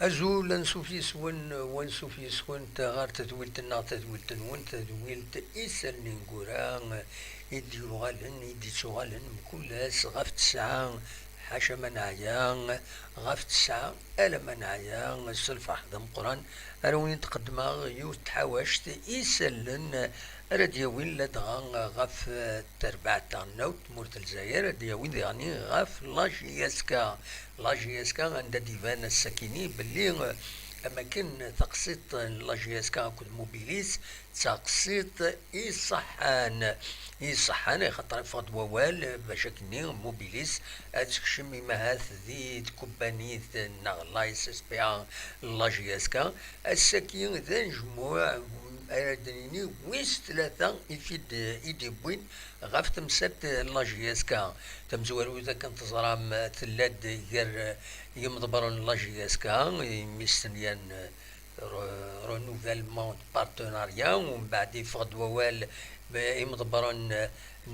أزول نسوفيس ونسوفيس كنت غار تدويلت النا تدويلت نون تدويلت إسال نينكورا إدي يغالن إدي تغالن مكولاس غاف تسعة حاشا منعيا غاف تسعة ألا منعيا السلف حدا مقران أروين تقدما يوت تحاوشت إسالن راديوين لدغا غاف تربع تاع نوت مورت الجزائر راديوين يعني غاف لاجياسكا لاجياسكا عند ديفان السكيني باللي أماكن تقسيط لاجياسكا كود موبيليس تقسيط يصحان خاطر فقد ووال باش كني موبيليس اتكشم مهات ذي كومبانيت نغلايس سبيع لاجياسكا السكين ذا نجموع أردنيني ويس ثلاثة يفيد إيدي بوين غاف تمسات لاجياسكا تمزوالو إذا كانت تزرام ثلاد غير يمضبرون لاجياسكا مستنيان رونوفيلمون بارتناريا ومن بعد يفقد ووال يمضبرون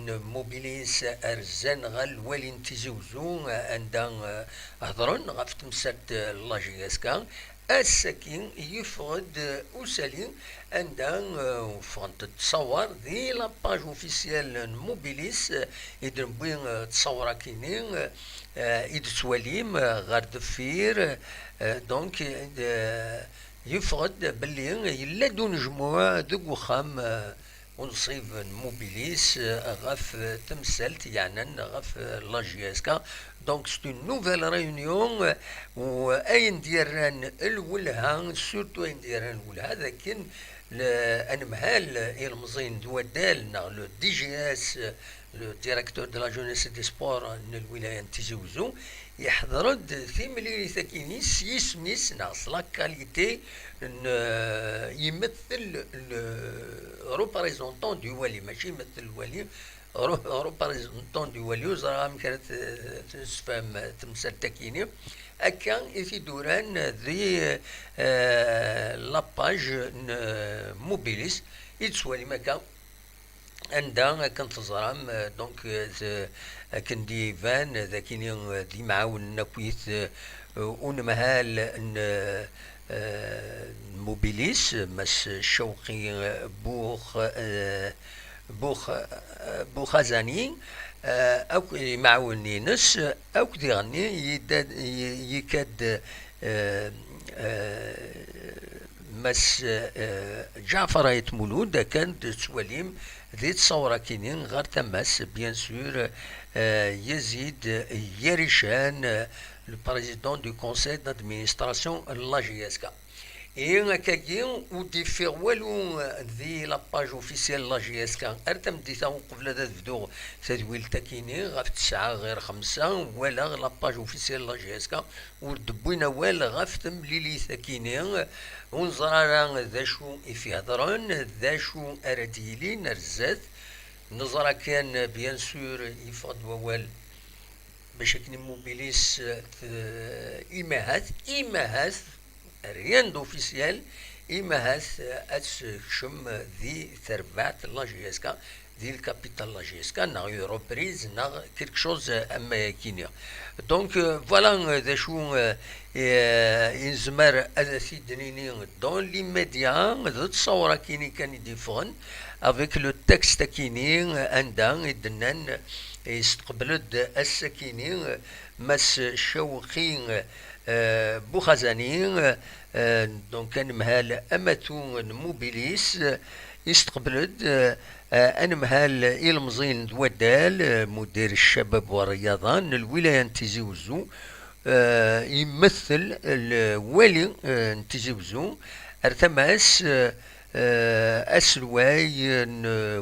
موبيليس ارزان غال والين تيزوزو عندها هضرون غاف تمسات لاجياسكا السكين يفقد أسالي عندها فغنت تصور ذي لاباج اوفيسيال موبيليس يدرم بين تصور كينين إيد تواليم غار دفير دونك يفقد باللي يلا دون جموع ذوك وخام ونصيب موبيليس غاف تمثلت يعني غاف لاجياسكا دونك سي اون نوفيل ريونيون واين ديران الولها سورتو اين ديران الولها لكن انمهال المزين دوادال لو دي جي اس لو ديريكتور دو لا جونيس دي سبور الولايه تيزوزو يحضرد في مليون ثاكينيس يسميس ناقص لا كاليتي يمثل روبريزونتون دو والي ماشي يمثل الوالي روبريزونتون دو والي وزرا كانت تفهم تمثال تاكيني هكا في دوران ذي لاباج موبيليس يتسوالي مكا عندها كنت تزرام دونك كان دي فان ذاكيني دي معاون نكويت ونمهال موبيليس مس شوقي بوخزاني او معاوني نس او كديغني يكاد مس جعفر ايت مولود كانت تسوليم ذي تصورة كينين غير تماس بيان سور يزيد يريشان le président du conseil d'administration la GSK. Et كاكي وديفير والو ذي لاباج اوفيسيال لا جي اس كا ارتم ديتا قبل هذا تبدو تدويل تاكيني غاف 9 غير 5 ولا لاباج اوفيسيال لا جي اس كا وردبوينا ولا غاف تمليلي تاكيني ونزرا ذا شو في هضرون ذا شو ارديلين رزات نظرا كان بيان سور يفقد ووال باش كني موبيليس إيماهات rien d'officiel إيماهات أتشم ذي ثربات لا جي اس كا ذي الكابيتال لا جي اس كا نا روبريز نا كيلك شوز اما كينيا دونك فوالا ذا شو ينزمر أذا دنيني دون لي ميديا ذو تصورا كيني كان يديفون افيك لو تكست كيني عندها يدنان يستقبلد السكيني مس شوقي بوخزاني دونك كان مهال اماتو موبيليس يستقبلد انا مهال المزين دوادال مدير الشباب والرياضه الولايه نتيزي وزو يمثل الوالي نتيزي وزو ارتماس اسلواي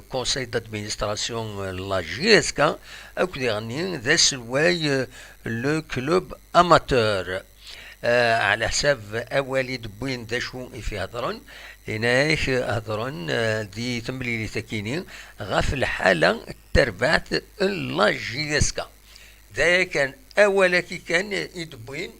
كونساي دادمينستراسيون لا جي اس كا او كديرني ذا سلواي لو كلوب اماتور على حساب اوالي دبوين ذا شو في هضرون هناك هضرون دي تمليلي تاكيني غاف الحاله تربعت لا جي اس كا ذا كان اولا كي كان يدبوين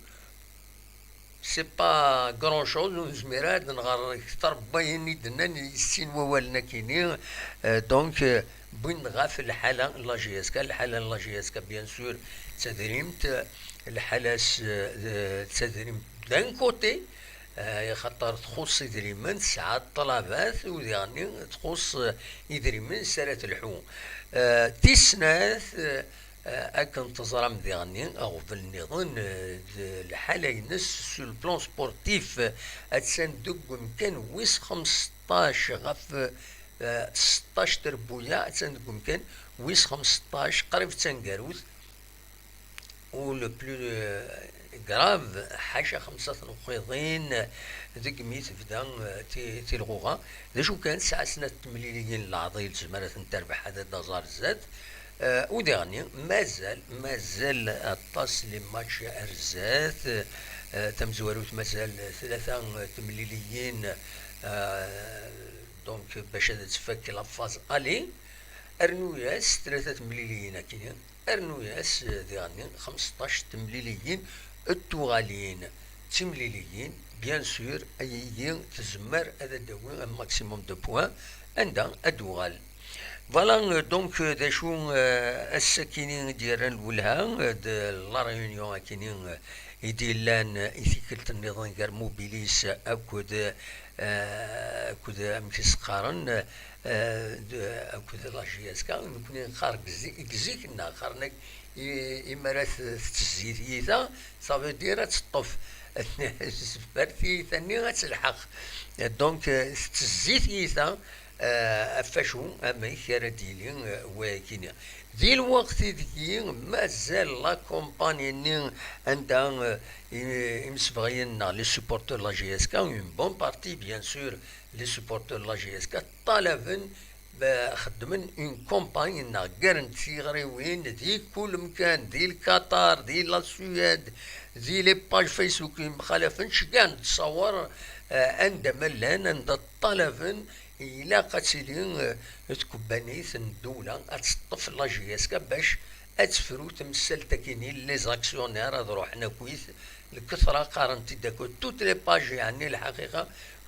سي با غران شوز نزميرات نغار كثر بايني دنان يسين ووالنا كيني دونك بين غاف الحاله لا جي اس كا الحاله لا جي اس كا بيان سور تدريمت الحاله تدريم دان كوتي خاطر تخص إدريمن ساعات طلبات ويعني تخص إدريمن سالة الحوم تيسناث أكن تزرم ديغني أو بالنظام الحالة ينس سو البلان سبورتيف أتسان دوك مكان ويس 15 غف 16 تربويا أتسان دوك مكان ويس 15 قريب تنقاروث و لو بلو كراف حاشا 5 نقيضين ذيك ميت بدا تي الغوغا ذا شو كان ساعة سنة تمليليين العضيل زمرة تربح هذا دازار الزاد وديغني مازال الطاس لي ماتش ارزات تمزوروت مازال 3 تمليليين دونك باش هذا تفك لافاز الي ارنوياس 3 تمليليين كاينين ارنوياس ديغني 15 تمليليين التوغاليين تمليليين بيان سور اي تزمر هذا داوي ماكسيموم دو بوان عندها الدوغال فوالا دونك دا شو الساكنين ديال الولها لا ريونيون كاينين يديلان ايثيكلت النظام كار موبيليس اكود مشي سقارن اكود لا جي اس كا نكون خارج كزيكنا خارنك إمارات تزيديتا صافي ديرا تطف سبرتي ثاني غتلحق دونك تزيديتا فاشو اما يخير ديالي واكينيا ذي الوقت ديكي مازال لا كومباني عندها يمسبغيين لي سوبورتور لا جي اس كا اون بون بارتي بيان سور لي سوبورتور لا جي اس كا طالبن خدمن اون كومباني نا غارنتي غريوين دي كل مكان دي القطر دي لا سويد دي لي باج فيسبوك مخالفنش كاع تصور عندما لان عند الطلبن إلا قاتلين تكبانيث الدولة أتسطف لا جي اس كا باش أتفرو تمثل تاكيني لي زاكسيونير هاد روحنا كويس الكثرة قارنتي داكو توت لي باج يعني الحقيقة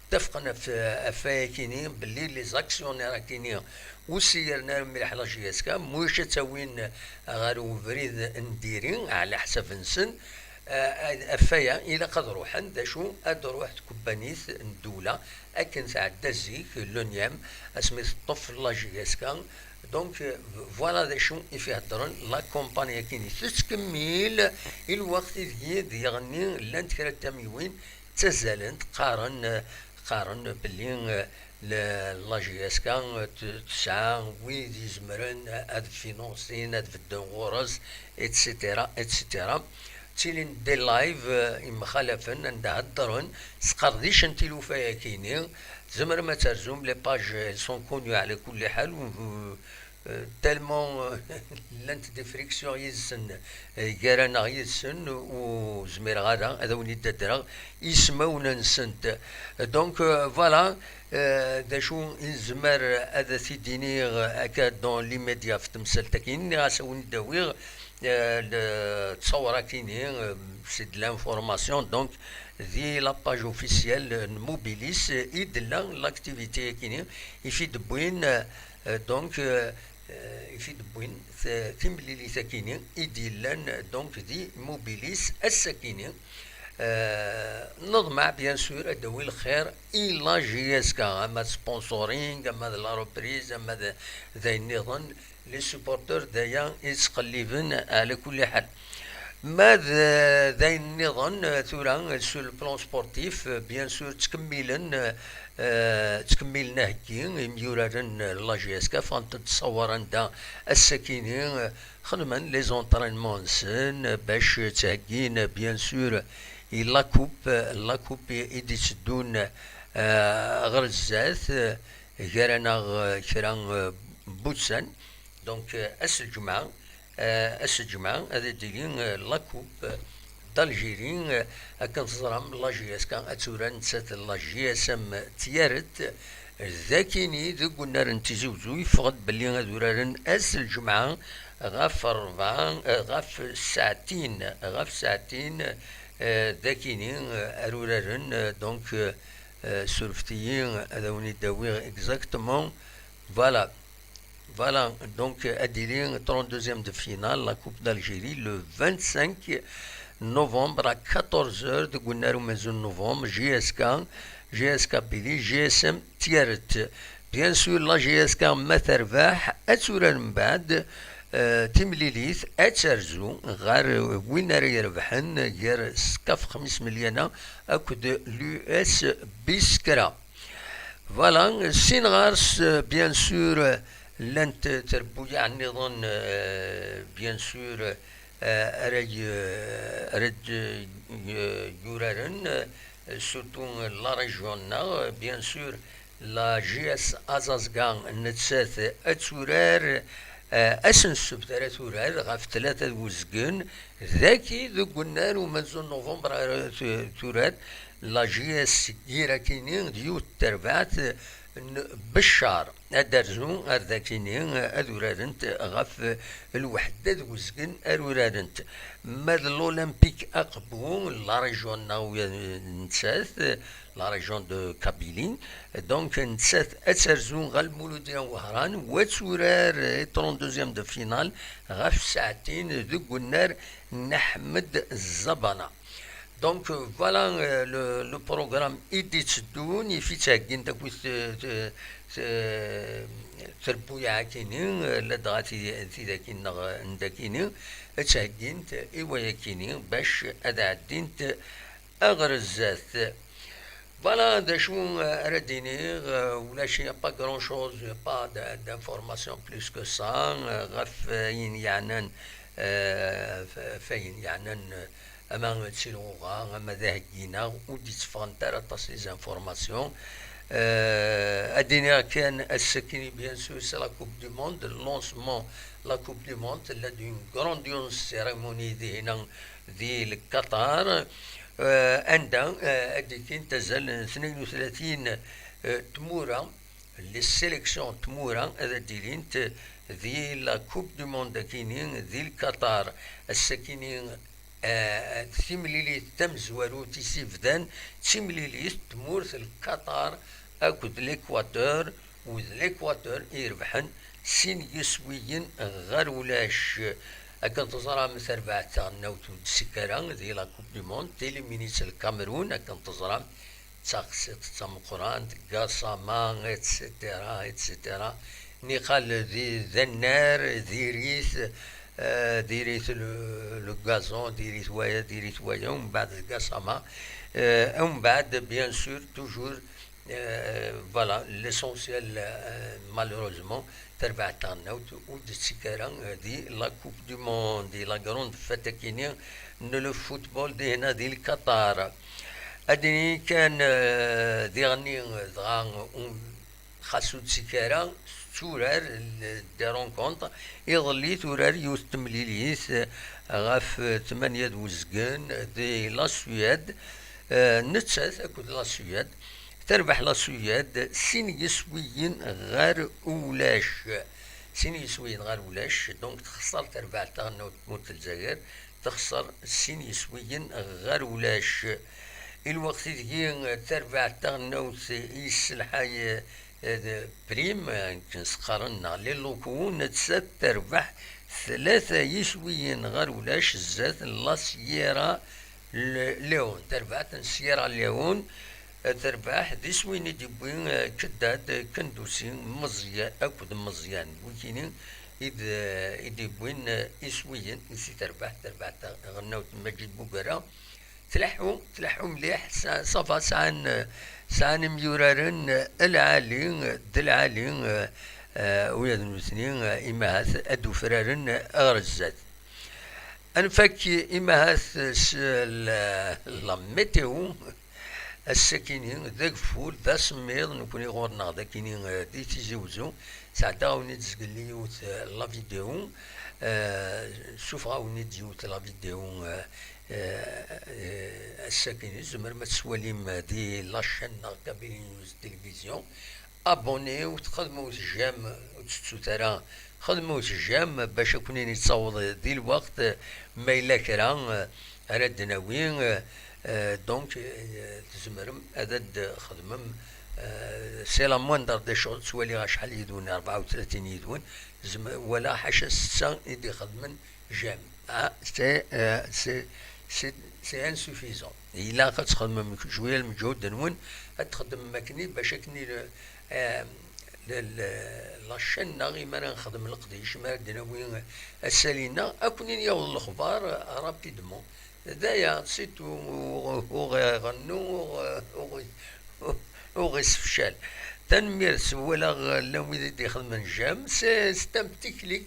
اتفقنا في فايكيني باللي لي زاكسيونير كيني وسيرنا مليح لا جي اس كا موش تاوين غارو فريد نديرين على حساب نسن افايا الى قد روحن دا شو اد روح تكبانيث الدوله اكن تعدى زيك لونيام اسميت الطفل لا جي اس كا دونك فوالا دا شو في هضرن لا كومبانيا كيني تتكمل الوقت ديغني لانت كرا تاميوين تزالنت قارن باللي لا جي اس كا تسعة ويد يزمرن اد فينونسين اد بدون غرز اتسيتيرا اتسيتيرا تيلين دي لايف مخالفن عند هدرن سقرديش انتي لوفايا كيني زمر ما ترزم لي باج سون كونيو على كل حال تالمون لانت دي فريكسيون يزن كارانا يزن وزمير غادا هذا وني دادرا يسمونا نسنت دونك فوالا دا شو يزمر هذا تيديني هكا دون لي ميديا في تمثال تاكين غاسوني داويغ تصور كاينين سي د لانفورماسيون دونك ذي لاباج اوفيسيال موبيليس يدلا لاكتيفيتي كاينين يفيد بوين دونك يفيد بوين تمليلي ساكينين يديلان دونك دي موبيليس الساكينين نضمع بيان سور ادوي الخير الى جي اس كا اما سبونسورينغ اما لا روبريز اما ذا النظام لي سوبورتور دايا يتقلبن على كل حال ماذا ذا النظام ثورا سو البلان سبورتيف بيان سور تكملنا هكي ميورارن لا جي اس كا فانت تصور عندها الساكنين خدمن لي زونطرينمون سن باش تهكين بيان سور لا كوب يدي تدون غير الزاث كرانا كرا بوتسان دونك الجمعة هذا ديالين لا كوب دالجيري كان تزرم لا جي اس كان اتوران تسات لا جي اس ام تيارت ذاكيني ذو قلنا رنتيزوزو يفقد بلي غادورارن الجمعة غاف 4 غاف ساعتين ذاكيني ارورارن دونك سورفتيين هذا وني داوي اكزاكتومون فوالا donc à Dilling 32e de finale la Coupe d'Algérie le 25 نوفمبر 14 قلنا له مازال نوفمبر جي اس كا بيلي جي اس ام تيارت بيان سور لا جي اس كا ما ترباح اتورا من بعد تمليليث اترزو غير وين راه يربحن غير سكاف 5 مليون اكد لو اس بيسكرا فوالا سين غارس بيان سور لانت تربو يعني نظن بيان سور رد يورارن سورتو لا ريجيون بيان سور لا جي اس ازازغان نتسات اتورار اسنسب ثلاث ورار غاف ثلاثة وزقن ذاكي ذو قلنا له منزل نوفمبر تورات لا جي اس يراكيني ديو التربعات بالشهر ادرزو ذاكيني اذورادنت غاف الوحدة ذو وزقن اذورادنت ماذا الاولمبيك اقبو لا ريجيون ناوية نتساث لا ريجيون دو كابيلين دونك نتسات اترزون غالمولود ديال وهران وتورار 32 دو فينال غاف ساعتين ذو النار نحمد الزبانة دونك فوالا لو بروغرام ايدي تسدون يفي تاكين تاكوث تربويا عاكينين لدغاتي ذاكين نداكينين تاكين ايوا كينين باش ادعدين اغرزات Voilà, des choses à redire, ou là, il n'y a pas grand chose, il n'y a pas d'informations plus que ça. فاين يعني فاين يعني أما تسيلوغا أما ذاهجينا ودي تفانتر تصليز انفورماسيون أدينا كان السكيني بيان سور سي لا كوب دو موند لونسمون لا كوب دو موند لا دون غرانديوز سيريموني دي هنا دي قطر عندها أديكين تزال 32 تمورة للسيليكسيون تمورة هذا ديلين ذي لا كوب دو موند كينين ذي القطر السكينين تيمليلي تمزورو تيسيفدان تيمليلي تمورث القطر أكد الإكواتور وذ الإكواتور يربحن سين يسويين غير ولاش أكن تزرع مثل بعد نوتو السكران ذي لا كوب دو موند تيليمينيس الكاميرون أكن تزرع تاقسيط تمقران قاساما اتسيتيرا اتسيتيرا نقال ذي النار ذي ريث ديريت لو غازون ديريت وايا ومن بعد القاساما ومن بعد بيان سور توجور فوالا ليسونسيال مالوروزمون تربع تاعنا ود السكران دي لا كوب دو موند دي لا غروند فاتاكيني لو فوتبول دي هنا دي القطر ادني كان دي غني دغا خاصو تسكران تورار دي رونكونط يظلي تورار يوث تمليليث غاف 8 وزقان دي لا سويد نتساث اكد لا سويد تربح لا سويد سين يسويين غير اولاش سين يسويين غير اولاش دونك تخسر تربح تاعنا وتموت الجزائر تخسر سين يسويين غير اولاش الوقت دي تربح تاعنا يسلحاي بريم كنسقرنا للوكو نتسات تربح 3 يسويين غير ولاش الزات لا سييرا ليون تربحت سييرا ليون تربح دي سوين ديبوين كداد كندوسي مزيان اكد مزيان وكينين إذا بوين يسويين يسي تربح غنوت مجيد بوغرا تلحو مليح صفا سان ميورارن العالي دلعالي ويا المسنين إماهات أدو فرارن أغرزات أنفك إماهات الميتيو السكينين ذاك فول ذا سميض نكوني غورنا ذاكينين دي تيزيوزو ساعدا وني تزقلي وت لا فيديو شوف غاوني ديوت لا فيديو الساكنين زمر ما تسواليم دي لاشين كابيني نيوز تلفزيون ابوني وتخدموا الجام وتشتو ترى خدموا الجام باش كوني نتصاوض دي الوقت ما الا كرا راد ناويين دونك تزمرم هذا خدمم سي لا موندر دي شوز تسوالي شحال يدون 34 يدون ولا حاشا 6 يدي خدمن جام سي سي انسوفيزون. الا خدمم شويه المجهود نون تخدم مكني باش كني لاشين غير ما نخدم القديش ما دناوي السالينا اكونين يوض الاخبار رابيدمون دايا سيتو وغنو وغيسفشال تنميرس ولا لو يدي يخدم الجام سي ستام تكليك.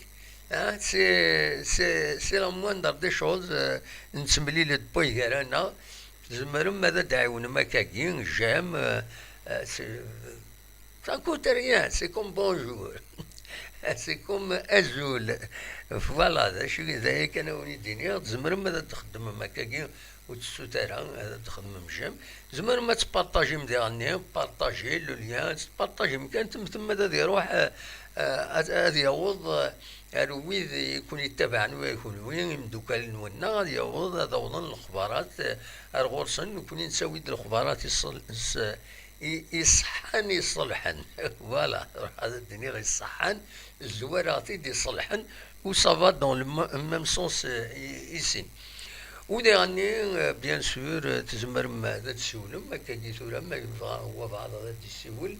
سي لا موندر دي شوز نسملي لي بوي غيرانا زمرم ماذا دعونا مكاكين جام. Ça coûte rien, c'est comme bonjour. C'est comme azul. فوالا شي زي كانوا يديني زمر ما تخدم مكاكي وتسوتارا هذا تخدم مجام زمر ما تبارطاجي مديرني بارطاجي لو ليان تبارطاجي مكان ثم هذا يروح هذا يعوض ويد يكون يتبعنا ويكون وين دوكال نونا غادي يعوض هذا وضن الاخبارات الغرسن يكون نسوي الاخبارات يصحن يصلحن. فوالا هذا الدنيا غير يصحن الزواراتي دي يصلحن وصافا دون لو ميم سونس يسين. وديرني بيان سور تزمر ما تسولم ما كاين ثورة ما يبغى هو بعض هذا يسول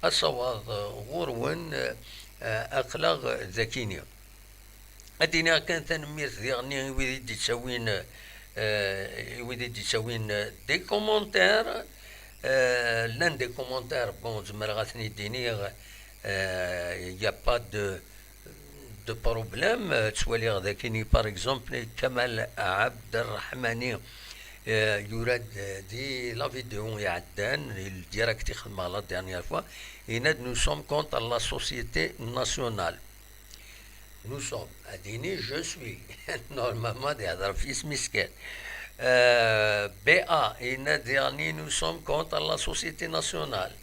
أصوات غرون أخلاق ذكية. أدينا كان تنمير ديرني ويدي تسوين دي كومونتير. L'un des commentaires, bon, je me renseigne dire, il n'y a pas de problème. تسوالي ذاكيني par exemple كمال عبد الرحماني يراد دي لا فيديو يعدان الديريكت يخدم لا dernière fois. يناد nous sommes contre la société nationale. Nous sommes أديني je suis normalement دي هذا فيس مسكين. BA ينادي nous sommes contre la société nationale.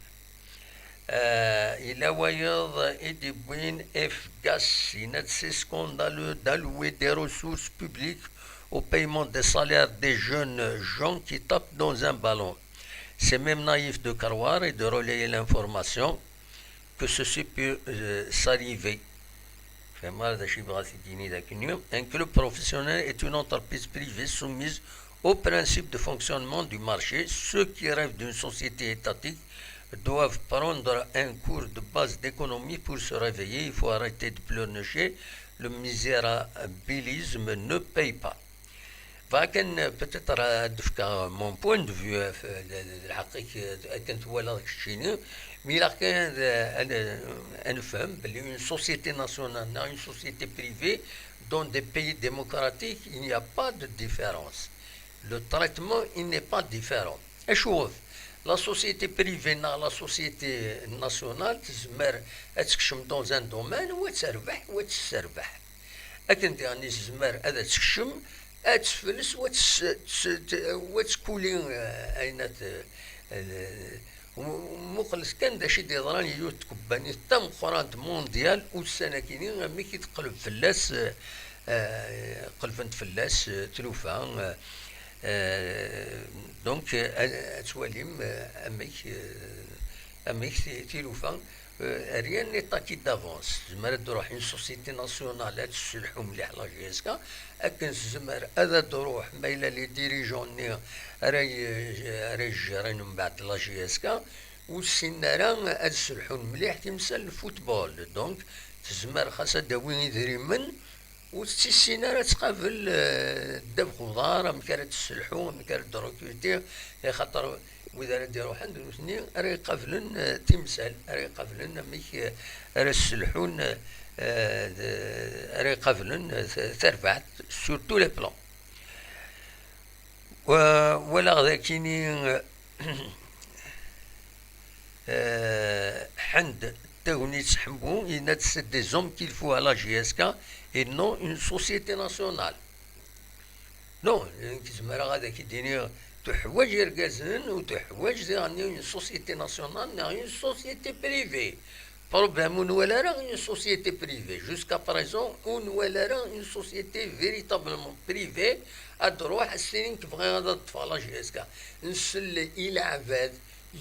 Il a ويض إدبين إف GAS يناد c'est scandaleux d'allouer des ressources publiques au paiement des salaires des jeunes gens qui tapent dans un ballon. C'est même naïf de croire et de relayer l'information que ceci peut s'arriver. Un club professionnel est une entreprise privée soumise au principe de fonctionnement du marché. Ceux qui rêvent d'une société étatique doivent prendre un cours de base d'économie pour se réveiller. Il faut arrêter de pleurnicher. Le misérabilisme ne paye pas. فكان بتتر دفكا مون بوين دو فيو الحقيقة كنت ولا الشيني مي لا كان انا نفهم بلي اون سوسيتي ناسيونال اون سوسيتي بريفي دون دي بيي ديموكراتيك il n'y a pas de différence. Le traitement il n'est pas différent. اشوف لا سوسيتي بريفي لا سوسيتي ناسيونال تزمر تكشم دون ان دومين وتربح وتسربح لكن يعني تزمر هذا تكشم أتفلس وتكولي أين مخلص كان دا شي ديضران يوت كباني تم قرانت مونديال والسنة كيني ميكي تقلب فلاس قلبنت فلاس تلوفا دونك أتواليم أميك تلوفا rien n'est acquis d'avance. زمر تروح une société nationale تسلحوا مليح لا جي اس كا لكن زمر هذا تروح مايله لي ديريجون راي جيرين من بعد لا جي اس كا والسنارا تسلحوا مليح تمثل الفوتبول دونك تزمر خاصها داوين يدري من والسينارا تقابل داب خضار مكان تسلحوا مكان دروكيتي خاطر وإذا نديرو حد وثني راه يقابلن تمثال راه يقابلن ميك راه السلحون راه يقابلن تربعت سور تو لي بلان. ولا غدا كاينين حند تاوني تحمبو إن سي دي زوم كيل فو لا جي اس كا اي نو اون سوسيتي ناسيونال. نو كيزمر غادا كيديني تحوج يرقزن وتحوج يعني une société nationale une société privée. Problème on ولا راه une société privée jusqu'à présent on ولا راه une société véritablement privée تروح السنين تبغي غادا تطفى جي اس كا نسل الى عباد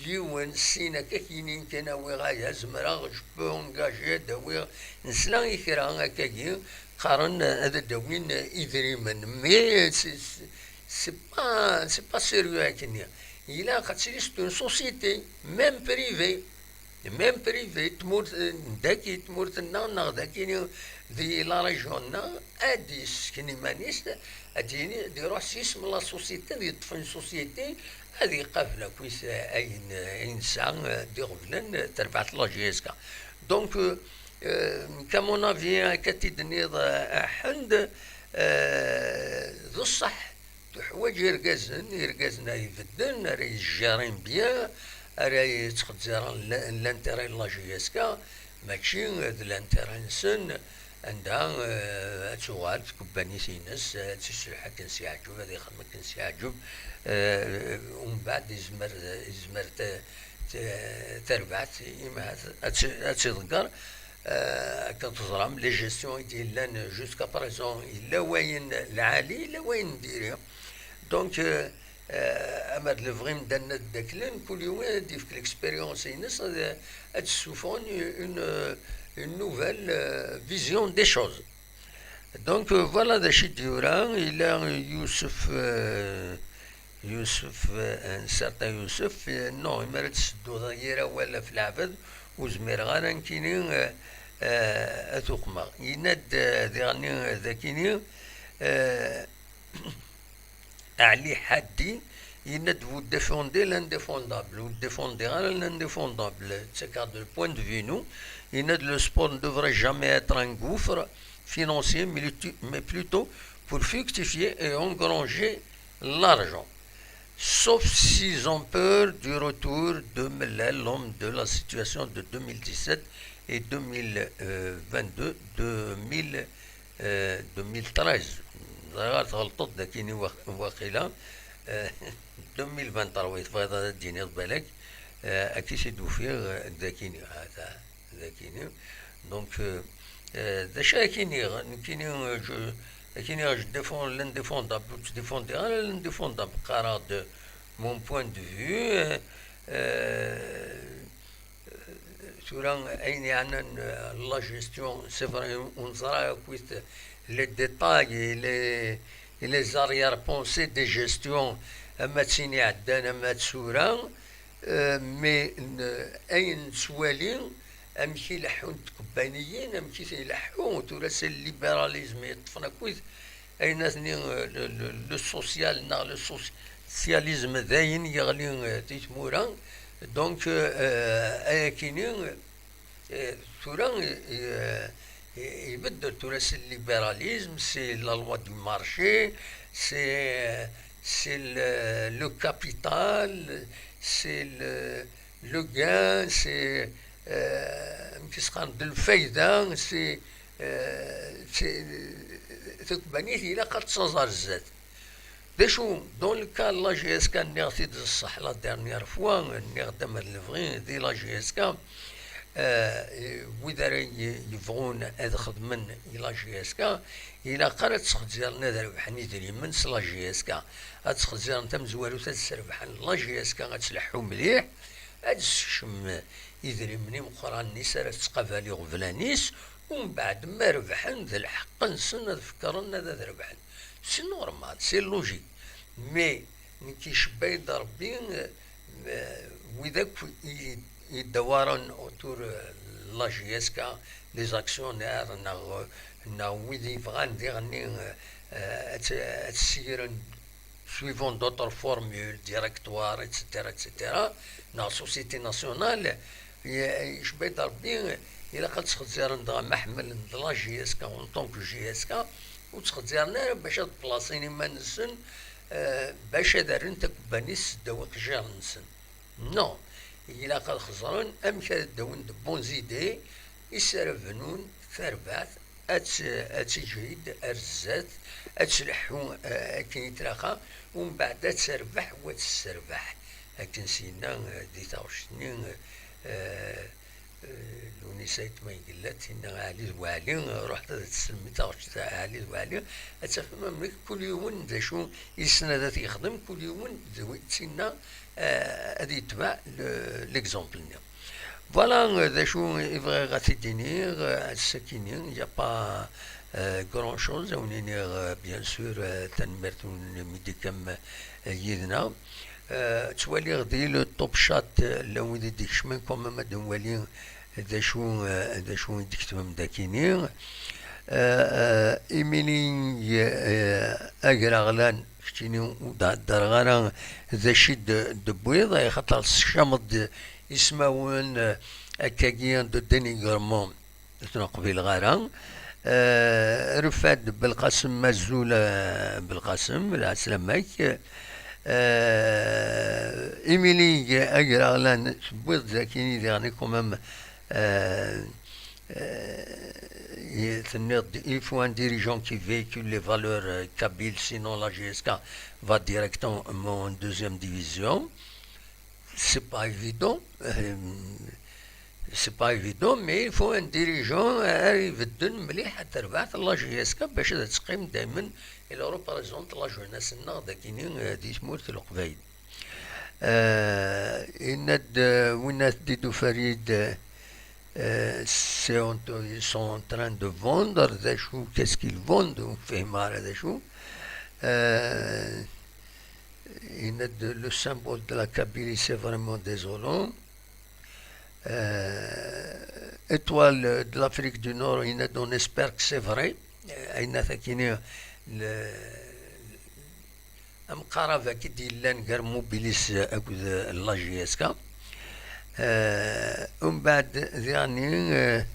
يوان سينا كاينين كناوي غايا زمرا جو انجاجي داوي نسلا يكرا هكاكي قارن هذا داوين يدري من مي c'est pas sérieux هكذا. إلا خاطر c'est une société même privée même بريفي تمور داكي تمور لنا داكي دي لا ريجيوننا ادي سكني مانيس اديني دي روح سيسم لا سوسيتي دي طفن سوسيتي هذه قافله كويس اين انسان دي غفلن تربعت لا جي اس كا دونك كمون افي كتدنيض حند ذو الصح حوايج يرقازنا يفدن راه يجارين بيان راهي تخدزر لانتيري لا جي اس كا ماشي لانتيري نسن عندها تغال تكباني سينس تسلحة كنسي عجب هذه خدمة كنسي عجب ومن بعد يزمر تربعت إما تذكر كتزرم لي جيستيون ديالنا جوسكا بريزون إلا وين العالي إلا وين نديرها دونك أما الفغيم دانا داكلن كل يوم دي في ليكسبيريونس ينس هاد سوفون une nouvelle vision des choses. Donc voilà de chez Durand, il a Youssef, un certain Youssef, non, il mérite de dire ولا في العبد وزمير غانا كيني أتوقما يناد ديغني ذاكيني علي حدي يناد vous défendez l'indéfendable vous défendez l'indéfendable c'est car de point de vue nous le sport ne devrait jamais être un gouffre financier, mais plutôt pour fructifier et engranger l'argent. Sauf s'ils ont peur du retour de l'homme de la situation de 2017 et 2022, 2013. 2023 يتفاضل الدين بالك أكيد يدوفير ذاكيني هذا ذاكيني دونك داشا كيني je défends l'indéfendable tu défendras l'indéfendable car de mon point de vue sur la gestion c'est vrai on sera les détails et les arrière-pensées des gestions أما تسيني عدان أما تسورا مي أين سوالي أمشي يلحون تكبانيين أمشي يلحون تراس الليبراليزم يطفنا كويس أين ثني لو سوسيال نا لو سوسياليزم ذاين يغلي تيتمورا دونك أكيني تورا يبدل تراس الليبراليزم سي لا لوا دو مارشي c'est le capital, c'est le gain, c'est le faïda, c'est تكبانيه إلا قد تصدر الزاد داشو دون الكا لا جي اس كا نيغتي الصح لا ديرنيير فوا نخدم الفغين دي لا جي اس كا وإذا يبغون هاد خدمن لا جي اس كا إلا قرات تخزيرنا ربحان يدري من لا جي اس كا هاد تخزير نتا مزوالو تسربحان لا جي اس كا غتسلحو مليح هاد الشم يدري مني مقران الناس راه تقابالي غفلانيس ومن بعد ما ربحن ذا الحق نسن فكرنا ذا ربحن سي نورمال سي لوجيك مي كيشبه يضربي وذاك يدورون اوتور لا جي اس كا لي زاكسيونير نا ويدي يبغان ديغني تسير suivant d'autres formules directoires etc نا سوسيتي ناسيونال يشبه يضربي إلا قد تخزير ندغا محمل ندلا جي اس كا اون طونك جي اس كا وتخزيرنا باش تبلاصيني ما نسن باش دارن تكبانيس دواق جير نسن نو إلا قد خزرن أمشا داون بون زيدي يسرفنون ثربات أتجهد أرزات أتسلحو كي يتلاقى ومن بعد تسربح وتسربح لكن سينا دي تاوشنين لوني سايت ما يقلت إن علي وعلي رحت تسلمي تاوش علي وعلي أتفهم منك كل يوم دا شو يسنادات يخدم كل يوم زويت سينا هذه يتبع ليكزومبل فوالا دا شو يبغي غاتيديني الساكنين يا با grand chose ونيني بيان سور تنمرت ميديكم يدنا توالي غدي لو توب شات لو ديك شمن كوم ما دوالي ذا شو ديكتهم داكيني إيميني أجرغلان كتيني ودرغانا ذا شد دبويض خاطر الشمض يسمعون أكاكيان دو دينيغرمون تنقبل غارا رفاد بالقاسم مزولة بالقاسم العسلامك إيميلي أجرغلان بويض ذاكيني يعني كومام il faut un dirigeant qui véhicule les valeurs kabyles, sinon la GSK va directement en deuxième division. C'est pas évident, mais il faut un dirigeant يبدل مليح حتى ربعت الله GSK باش تقيم دائما الى ريبريزونت لا جوناس النهضة كاينين دي سمورت القبايل. وين ديدو فريد ils sont en train de vendre des choux. Qu'est-ce qu'ils vendent? On fait marrer des choux. Le symbole de la Kabylie, c'est vraiment désolant. Étoile de l'Afrique du Nord, on espère que c'est vrai. المقاربة كي ديلان غير موبيليس أكو لا جي اس كا ومن بعد يعني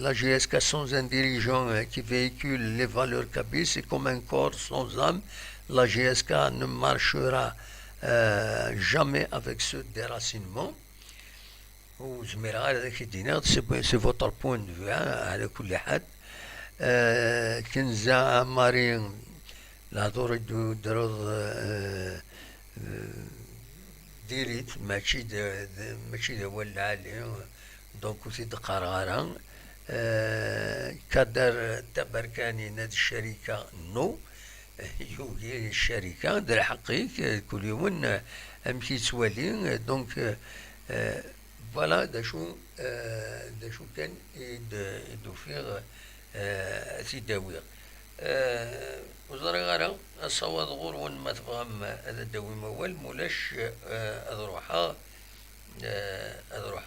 la GSK sans un dirigeant qui véhicule les valeurs kabyles, c'est comme un corps sans âme. La GSK ne marchera jamais avec ce déracinement. C'est votre point de vue على كل حد. كنزا مارين لا تريد درض ديريت ماشي ولا عليه دونك سيد قرارا كدر تبركاني ناد الشركة نو يوجي الشركة در حقيق كل يوم امشي توالي دونك فوالا دا شو كان يدوفيغ تيداويغ وزارة غارة الصواد غور ما تفهم هذا الدوي موال مولاش أذروحها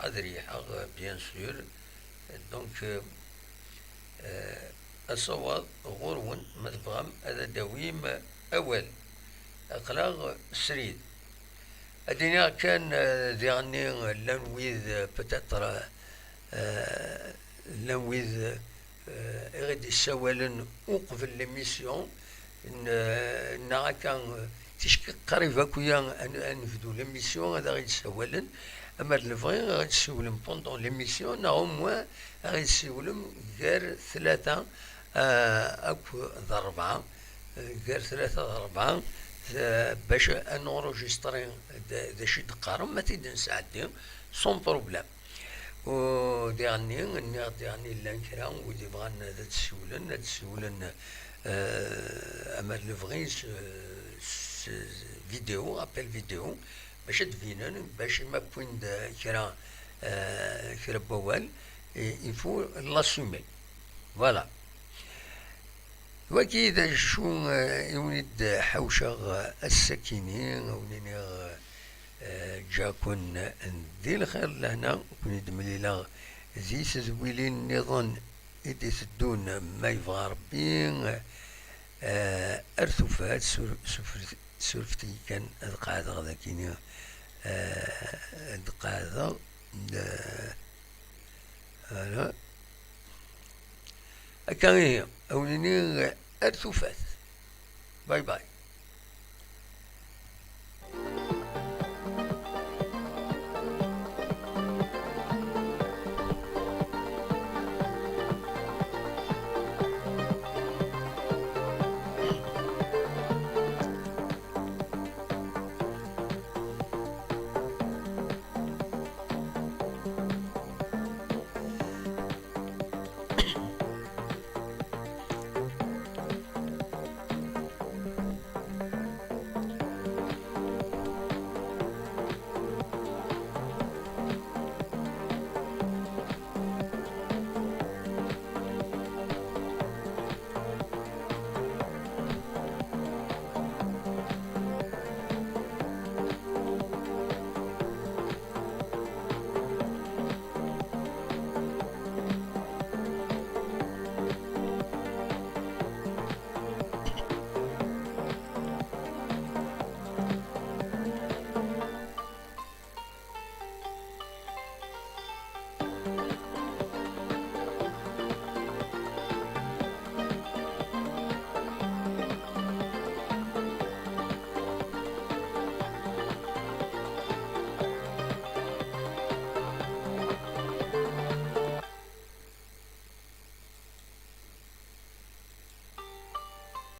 ذريحة بيان سور دونك الصواد غور ما تفهم هذا الدويم أول أقلاغ سريد الدنيا كان يعني لنويذ بتتر لنويذ غادي يساولن وقف ليميسيون كان تشكي قريب هكويا نفدو ليميسيون هذا غادي يساولن اما الفغي غادي يسولن بوندون ليميسيون او موان غادي يسولن غير ثلاثة اكو ضربعة غير ثلاثة ضربعة باش انورجستري دا شي دقارم ما تيدنسعدي سون بروبليم وديعني لانكرا ودي بغان تسولن اما لفغيس فيديو ابل فيديو باش تفينن باش ما كوين كرا بوال يفو لاسومي فوالا وكيدا شو يولد حوشة السكينين ونيني جاكون ذي الخير لهنا كون دمليلا زي سزويلين نظن إدي سدون ما يبغى ربي أرثوفات سرفتي كان القاعدة غدا كيني القاعدة هلا كان هي أوليني أرثوفات باي باي.